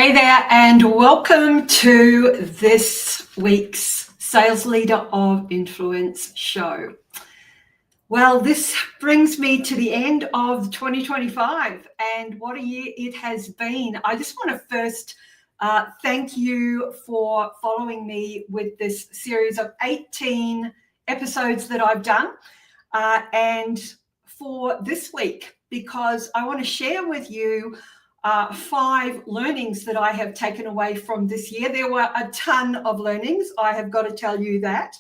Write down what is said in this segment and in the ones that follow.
Hey there, and welcome to this week's Sales Leader of Influence show. Well, this brings me to the end of 2025, and what a year it has been. I just want to first thank you for following me with this series of 18 episodes that I've done, and for this week, because I want to share with you 5 learnings that I have taken away from this year. There were a ton of learnings, I have got to tell you that.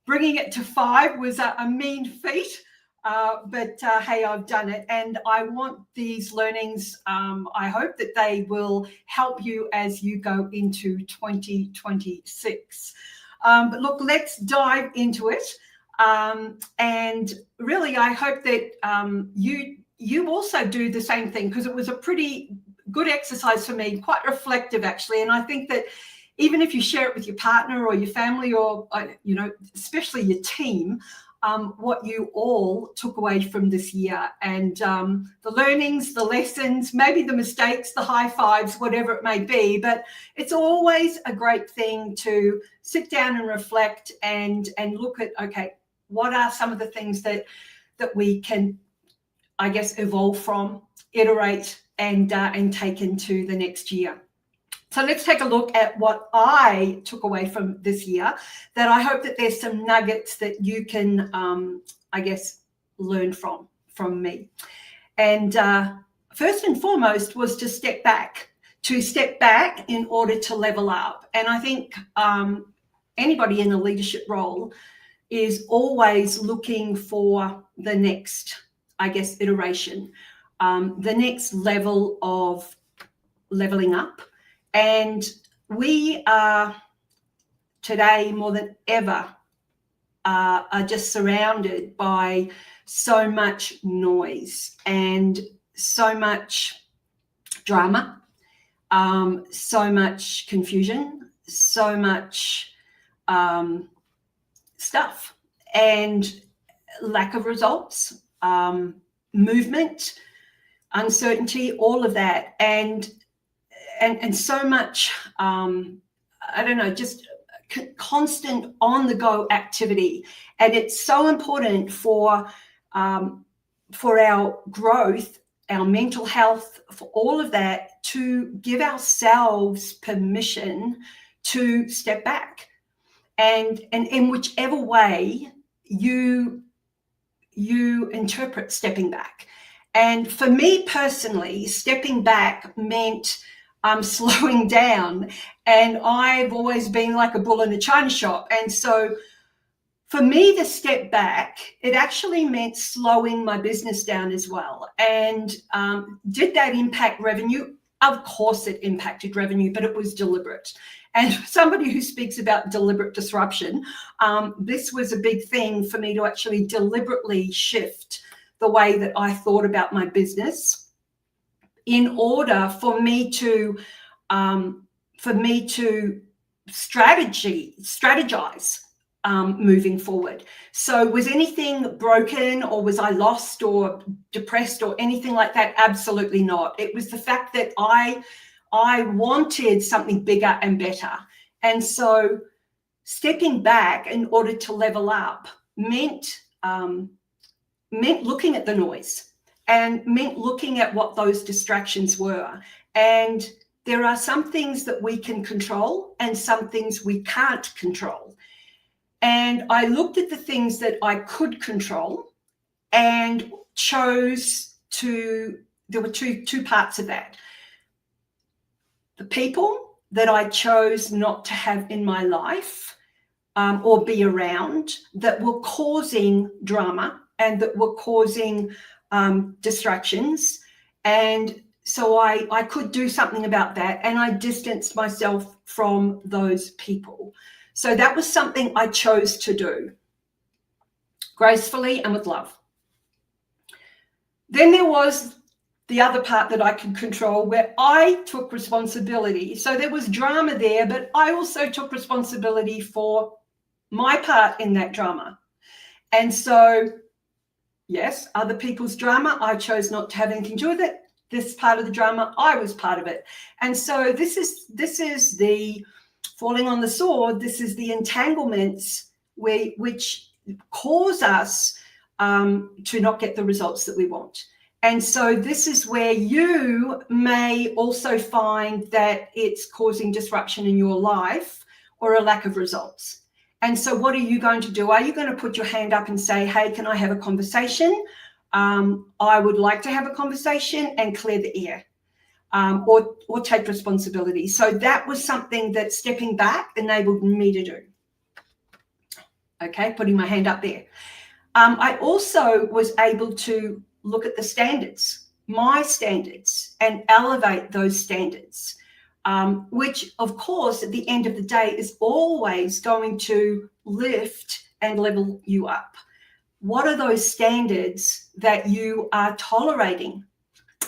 Bringing it to 5 was a mean feat, but hey, I've done it. And I want these learnings, I hope that they will help you as you go into 2026. But look, let's dive into it. And really, I hope that you also do the same thing, because it was a pretty good exercise for me, quite reflective actually. And I think that even if you share it with your partner or your family or, especially your team, what you all took away from this year, and the learnings, the lessons, maybe the mistakes, the high fives, whatever it may be. But it's always a great thing to sit down and reflect and look at, okay, what are some of the things that we can, I guess, evolve from, iterate, and take into the next year. So let's take a look at what I took away from this year, that I hope that there's some nuggets that you can, I guess, learn from me. And first and foremost was to step back in order to level up. And I think anybody in a leadership role is always looking for the next, I guess, iteration, the next level of leveling up. And we are today more than ever are just surrounded by so much noise and so much drama, so much confusion, so much stuff, and lack of results, movement, uncertainty, all of that, and so much, I don't know, just constant on-the-go activity. And it's so important for our growth, our mental health, for all of that, to give ourselves permission to step back. And in whichever way you interpret stepping back. And for me personally, stepping back meant slowing down. And I've always been like a bull in a china shop. And so for me to step back, it actually meant slowing my business down as well. And did that impact revenue? Of course it impacted revenue, but it was deliberate. And somebody who speaks about deliberate disruption, this was a big thing for me to actually deliberately shift the way that I thought about my business, in order for me to strategize moving forward. So was anything broken, or was I lost or depressed or anything like that? Absolutely not. It was the fact that I wanted something bigger and better. And so stepping back in order to level up meant looking at the noise, and meant looking at what those distractions were. And there are some things that we can control and some things we can't control. And I looked at the things that I could control and chose to, there were two parts of that. The people that I chose not to have in my life or be around, that were causing drama and that were causing distractions. And so I could do something about that, and I distanced myself from those people. So that was something I chose to do gracefully and with love. Then there was the other part that I could control, where I took responsibility. So there was drama there, but I also took responsibility for my part in that drama. And so yes, other people's drama, I chose not to have anything to do with it. this part of the drama, I was part of it. And so this is the falling on the sword. This is the entanglements which cause us to not get the results that we want. And so this is where you may also find that it's causing disruption in your life or a lack of results. And so what are you going to do? Are you going to put your hand up and say, hey, can I have a conversation? I would like to have a conversation, and clear the air, or take responsibility. So that was something that stepping back enabled me to do. Okay, putting my hand up there. I also was able to look at the standards, my standards, and elevate those standards. Which, of course, at the end of the day is always going to lift and level you up. What are those standards that you are tolerating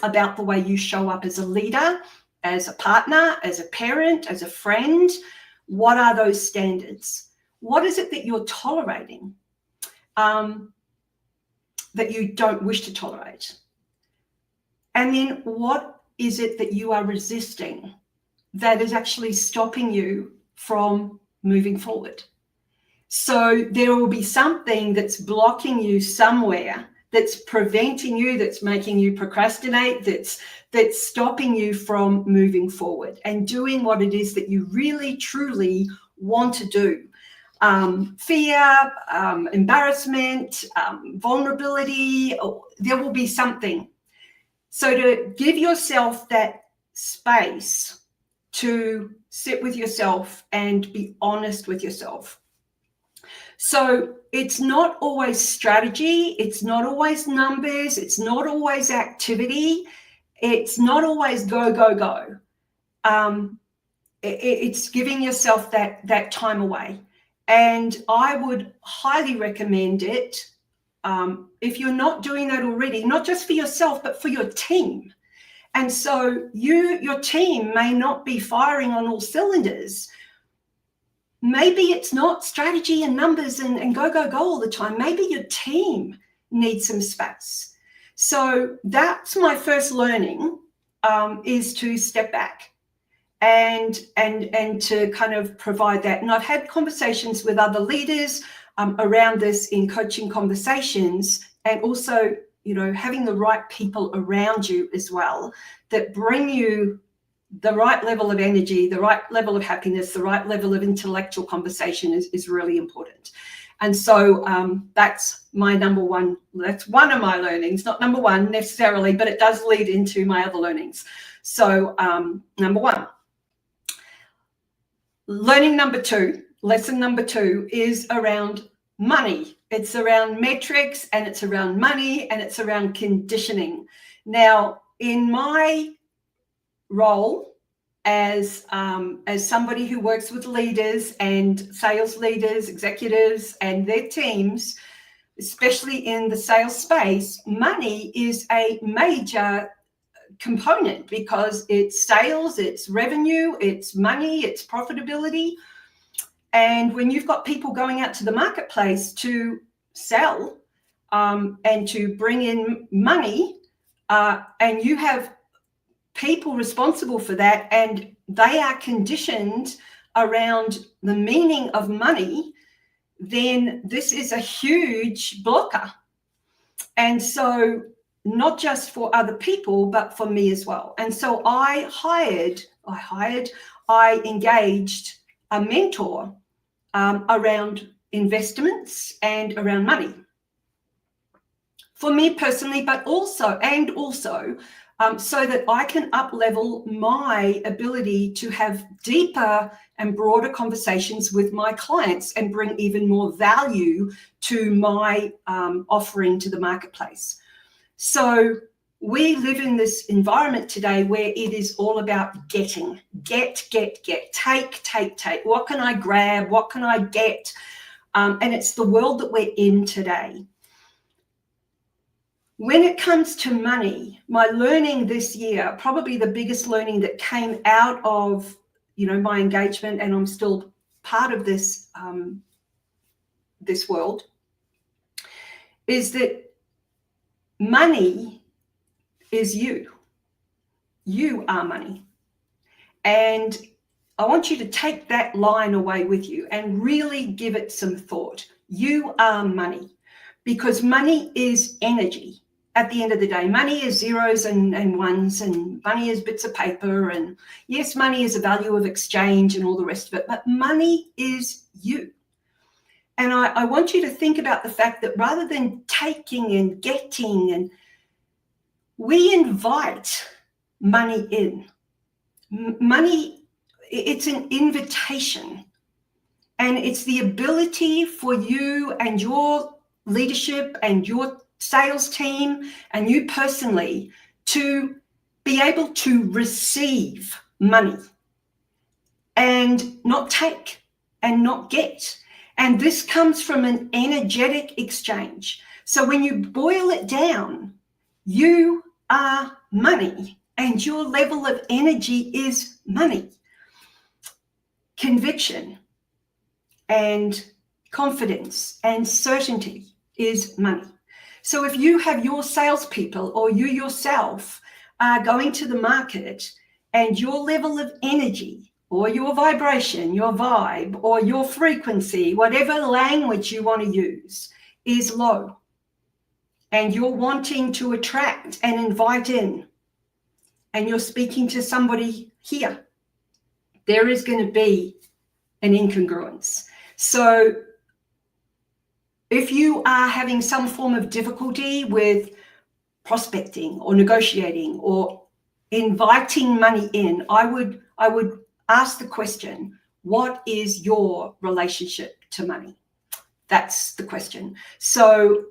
about the way you show up as a leader, as a partner, as a parent, as a friend? What are those standards? What is it that you're tolerating that you don't wish to tolerate? And then what is it that you are resisting that is actually stopping you from moving forward? So there will be something that's blocking you somewhere, that's preventing you, that's making you procrastinate, that's stopping you from moving forward and doing what it is that you really, truly want to do. Fear, embarrassment, vulnerability, there will be something. So to give yourself that space to sit with yourself and be honest with yourself. So it's not always strategy, it's not always numbers, it's not always activity, it's not always go, go, go. It's giving yourself that time away. And I would highly recommend it if you're not doing that already, not just for yourself, but for your team. And so your team may not be firing on all cylinders. Maybe it's not strategy and numbers and go, go, go all the time. Maybe your team needs some space. So that's my first learning, is to step back and to kind of provide that. And I've had conversations with other leaders around this in coaching conversations, and also, you know, having the right people around you as well that bring you the right level of energy, the right level of happiness, the right level of intellectual conversation is really important. And so that's my number one. That's one of my learnings, not number one necessarily, but it does lead into my other learnings. So number one. Learning number two, lesson number two is around money. It's around metrics, and it's around money, and it's around conditioning. Now, in my role as somebody who works with leaders and sales leaders, executives, and their teams, especially in the sales space, money is a major component because it's sales, it's revenue, it's money, it's profitability. And when you've got people going out to the marketplace to sell and to bring in money, and you have people responsible for that, and they are conditioned around the meaning of money, then this is a huge blocker. And so not just for other people, but for me as well. And so I engaged a mentor around investments and around money for me personally, but also so that I can up-level my ability to have deeper and broader conversations with my clients and bring even more value to my offering to the marketplace. So we live in this environment today where it is all about getting, get, take. What can I grab? What can I get? And it's the world that we're in today. When it comes to money, my learning this year, probably the biggest learning that came out of, you know, my engagement, and I'm still part of this this world, is that money is you. You are money. And I want you to take that line away with you and really give it some thought. You are money, because money is energy. At the end of the day, money is zeros and ones, and money is bits of paper. And yes, money is a value of exchange and all the rest of it, but money is you. And I want you to think about the fact that rather than taking and getting, and we invite money in. Money, it's an invitation. And it's the ability for you and your leadership and your sales team and you personally to be able to receive money and not take and not get. And this comes from an energetic exchange. So when you boil it down, you are money and your level of energy is money. Conviction and confidence and certainty is money. So if you have your salespeople or you yourself are going to the market and your level of energy or your vibration, your vibe or your frequency, whatever language you want to use, is low, and you're wanting to attract and invite in, and you're speaking to somebody here, there is going to be an incongruence. So if you are having some form of difficulty with prospecting or negotiating or inviting money in, I would ask the question, what is your relationship to money? That's the question. So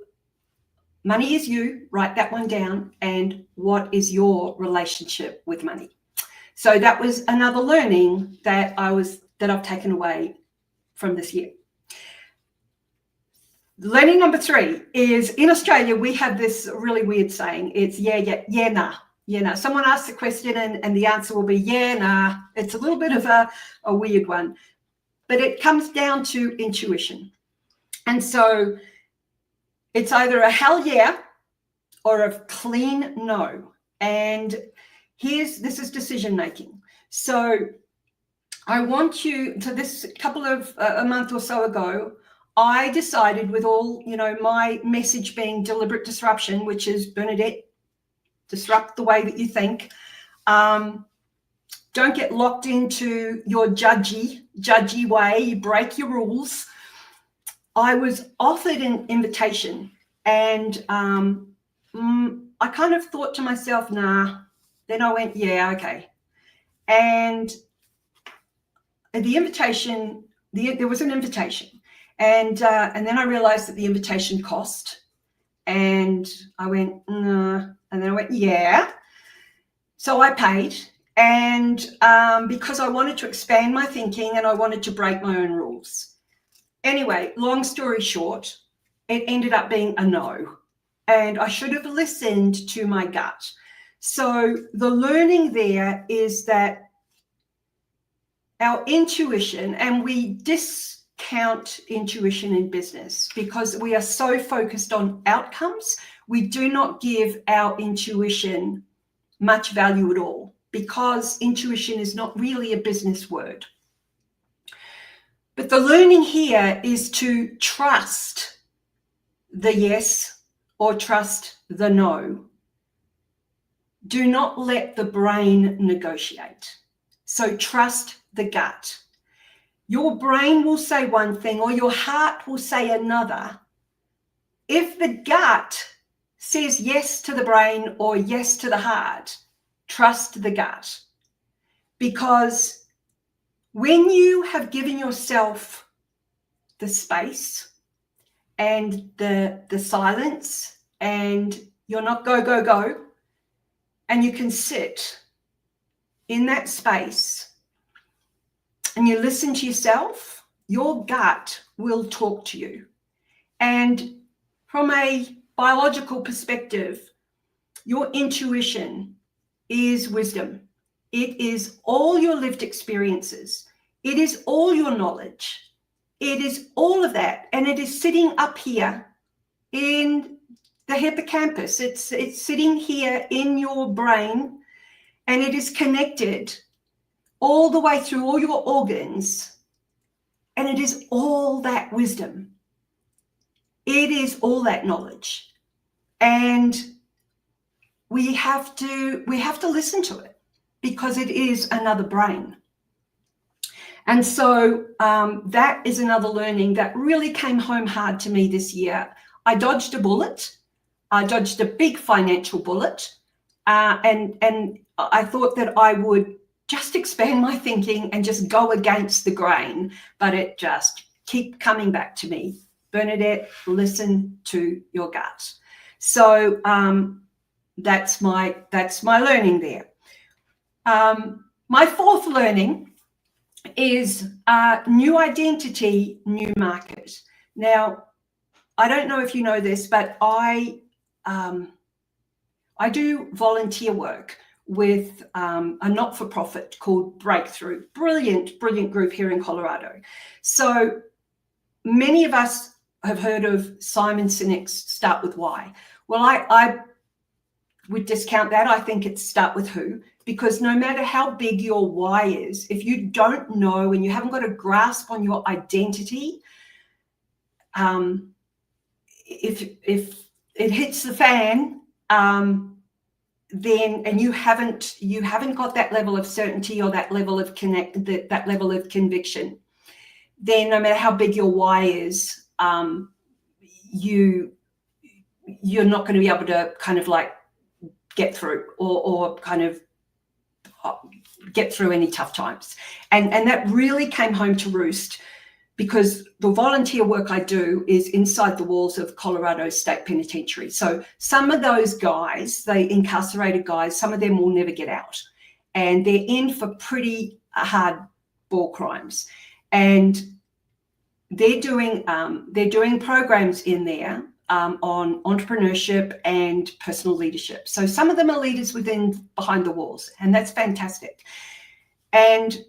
money is you, write that one down, and what is your relationship with money? So that was another learning that I've taken away from this year. Learning number 3 is, in Australia, we have this really weird saying. It's yeah, nah. Someone asks a question and the answer will be yeah, nah. It's a little bit of a weird one, but it comes down to intuition. And so it's either a hell yeah or a clean no. And this is decision making. So I want you to, this couple of a month or so ago, I decided, with all, my message being deliberate disruption, which is, Bernadette, disrupt the way that you think. Don't get locked into your judgy way. You break your rules. I was offered an invitation, and I kind of thought to myself, nah. Then I went, yeah, okay. And the invitation, there was an invitation. And then I realized that the invitation cost. And I went, nah. And then I went, yeah. So I paid. And because I wanted to expand my thinking and I wanted to break my own rules. Anyway, long story short, it ended up being a no. And I should have listened to my gut. So the learning there is that our intuition, and we discount intuition in business because we are so focused on outcomes, we do not give our intuition much value at all, because intuition is not really a business word. But the learning here is to trust the yes or trust the no. Do not let the brain negotiate. So trust the gut. Your brain will say one thing or your heart will say another. If the gut says yes to the brain or yes to the heart, trust the gut. Because when you have given yourself the space and the silence, and you're not go, and you can sit in that space and you listen to yourself, your gut will talk to you. And from a biological perspective, your intuition is wisdom. It is all your lived experiences. It is all your knowledge. It is all of that. And it is sitting up here in the hippocampus. It's sitting here in your brain, and it is connected all the way through all your organs, and it is all that wisdom. It is all that knowledge, and we have to listen to it because it is another brain. And so that is another learning that really came home hard to me this year. I dodged a bullet. I dodged a big financial bullet, and I thought that I would just expand my thinking and just go against the grain, but it just keep coming back to me. Bernadette, listen to your gut. So that's my learning there. My fourth learning is new identity, new market. Now, I don't know if you know this, but I do volunteer work with a not-for-profit called Breakthrough. Brilliant group here in Colorado. So many of us have heard of Simon Sinek's Start With Why. Well, I would discount that. I think it's Start With Who, because no matter how big your why is, if you don't know and you haven't got a grasp on your identity, if it hits the fan, then, and you haven't got that level of certainty or that level of that level of conviction, then no matter how big your why is, you're not going to be able to kind of like get through or kind of get through any tough times. And that really came home to roost, because the volunteer work I do is inside the walls of Colorado State Penitentiary. So some of those guys, they incarcerated guys, some of them will never get out, and they're in for pretty hard ball crimes. And they're doing programs in there on entrepreneurship and personal leadership. So some of them are leaders behind the walls, and that's fantastic. And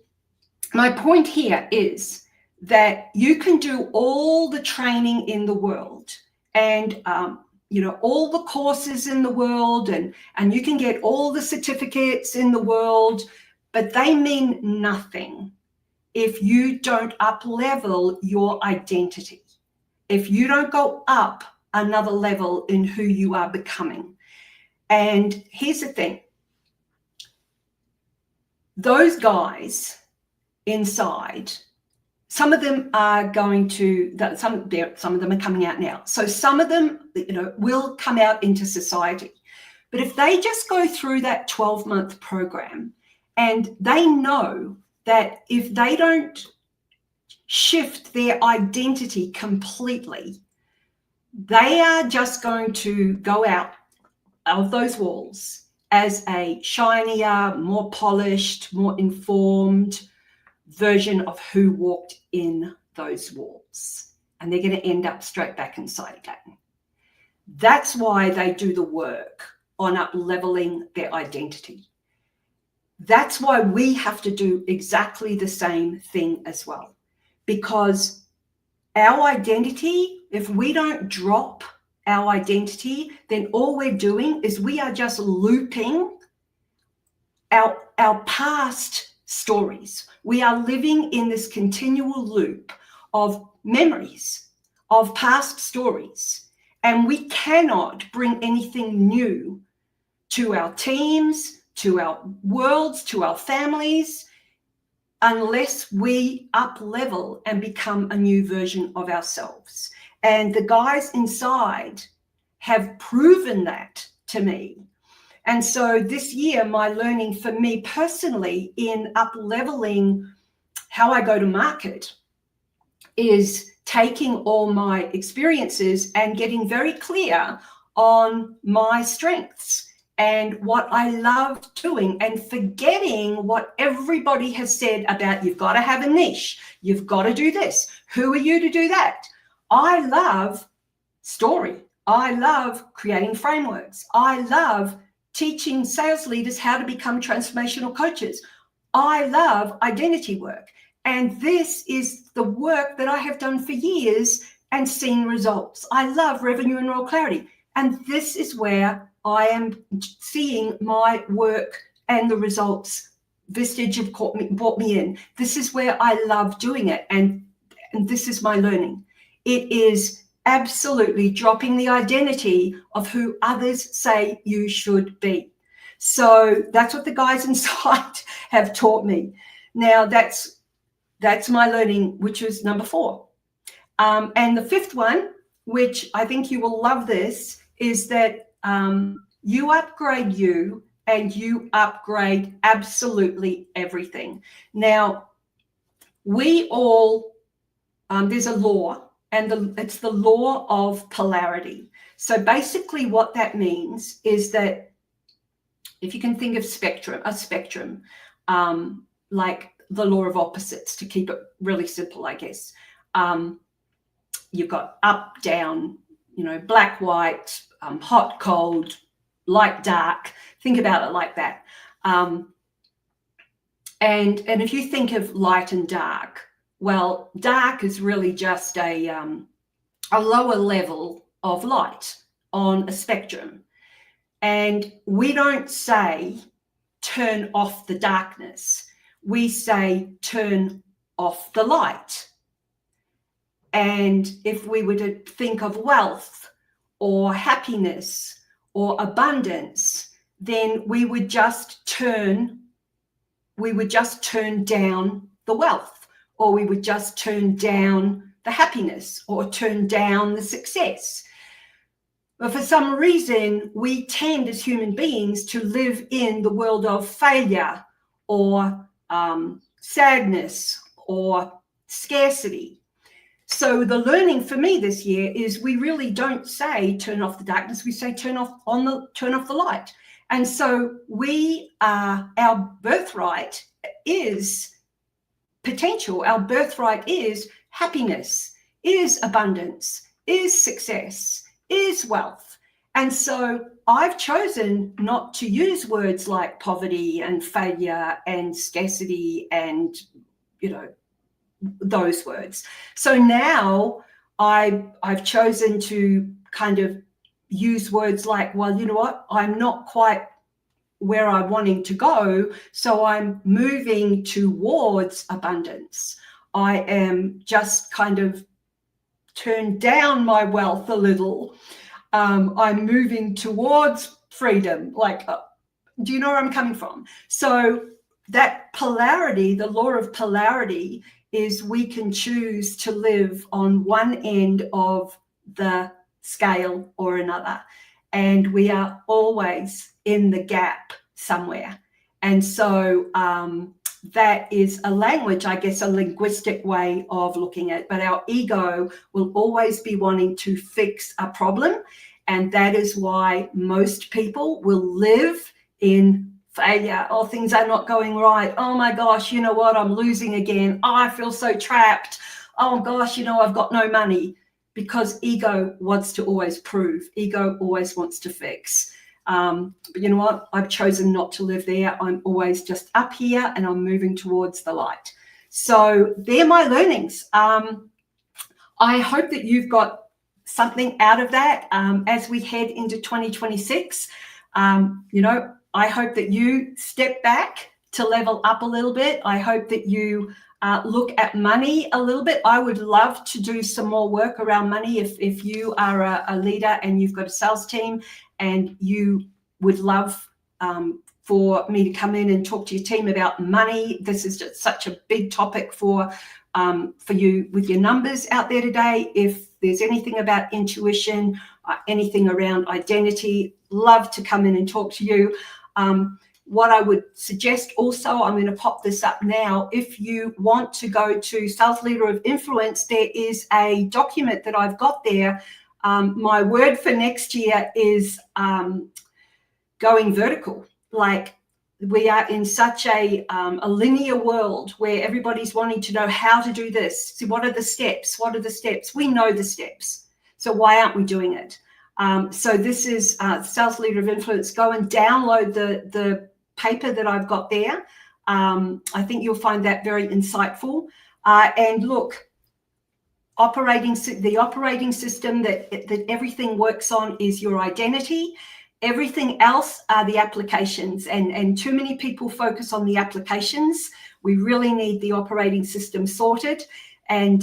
my point here is that you can do all the training in the world and all the courses in the world, and you can get all the certificates in the world, but they mean nothing if you don't up-level your identity, if you don't go up another level in who you are becoming. And here's the thing. Those guys inside, some of them are going to, some of them are coming out now. So some of them, will come out into society. But if they just go through that 12-month program, and they know that if they don't shift their identity completely, they are just going to go out of those walls as a shinier, more polished, more informed version of who walked in those walls. And they're going to end up straight back inside again. That's why they do the work on up-leveling their identity. That's why we have to do exactly the same thing as well. Because our identity, if we don't drop our identity, then all we're doing is we are just looping our past stories. We are living in this continual loop of memories, of past stories, and we cannot bring anything new to our teams, to our worlds, to our families, unless we up-level and become a new version of ourselves. And the guys inside have proven that to me. And so this year, my learning for me personally in up-leveling how I go to market is taking all my experiences and getting very clear on my strengths and what I love doing, and forgetting what everybody has said about you've got to have a niche, you've got to do this, who are you to do that? I love story. I love creating frameworks. I love teaching sales leaders how to become transformational coaches. I love identity work. And this is the work that I have done for years and seen results. I love revenue and raw clarity. And this is where I am seeing my work and the results Vistage have brought me in. This is where I love doing it, and this is my learning. It is absolutely dropping the identity of who others say you should be. So that's what the guys inside have taught me. Now that's my learning, which is number 4. And the 5th one, which I think you will love this, is that you upgrade you and you upgrade absolutely everything. Now, we all, there's a law, and it's the law of polarity. So basically what that means is that if you can think of a spectrum, like the law of opposites, to keep it really simple, I guess. You've got up, down, black, white, hot, cold, light, dark. Think about it like that. And if you think of light and dark, well, dark is really just a lower level of light on a spectrum. And we don't say turn off the darkness. We say turn off the light. And if we were to think of wealth or happiness or abundance, then we would just turn down the wealth, or we would just turn down the happiness, or turn down the success. But for some reason, we tend as human beings to live in the world of failure or sadness or scarcity. So the learning for me this year is we really don't say turn off the darkness. We say turn off the light. And so our birthright is potential. Our birthright is happiness, is abundance, is success, is wealth. And so I've chosen not to use words like poverty and failure and scarcity and, those words. So now I've chosen to kind of use words like, well, you know what, I'm not quite where I'm wanting to go, so I'm moving towards abundance. I am just kind of turned down my wealth a little. I'm moving towards freedom. Do you know where I'm coming from? So that polarity, the law of polarity, is we can choose to live on one end of the scale or another. And we are always in the gap somewhere. And so that is a language, I guess, a linguistic way of looking at it. But our ego will always be wanting to fix a problem. And that is why most people will live in failure. Oh, things are not going right. Oh my gosh, you know what? I'm losing again. Oh, I feel so trapped. Oh gosh, I've got no money. Because ego wants to always prove. Ego always wants to fix. But you know what? I've chosen not to live there. I'm always just up here and I'm moving towards the light. So they're my learnings. I hope that you've got something out of that as we head into 2026. I hope that you step back to level up a little bit. I hope that you look at money a little bit. I would love to do some more work around money. If you are a leader and you've got a sales team and you would love for me to come in and talk to your team about money, this is just such a big topic for you with your numbers out there today. If there's anything about intuition, anything around identity, love to come in and talk to you. What I would suggest also, I'm going to pop this up now. If you want to go to Sales Leader of Influence, there is a document that I've got there. My word for next year is going vertical. Like, we are in such a linear world where everybody's wanting to know how to do this. So what are the steps? What are the steps? We know the steps. So why aren't we doing it? So this is Sales Leader of Influence. Go and download the paper that I've got there. I think you'll find that very insightful. And look, the operating system that everything works on is your identity. Everything else are the applications, and too many people focus on the applications. We really need the operating system sorted, and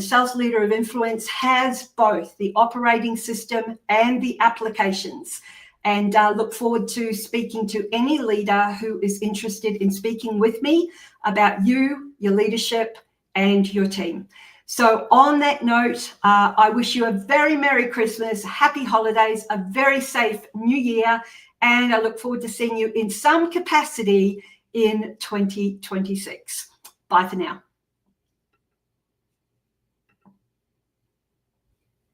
Sales Leader of Influence has both the operating system and the applications. And look forward to speaking to any leader who is interested in speaking with me about you, your leadership, and your team. So on that note, I wish you a very Merry Christmas, Happy Holidays, a very safe New Year, and I look forward to seeing you in some capacity in 2026. Bye for now.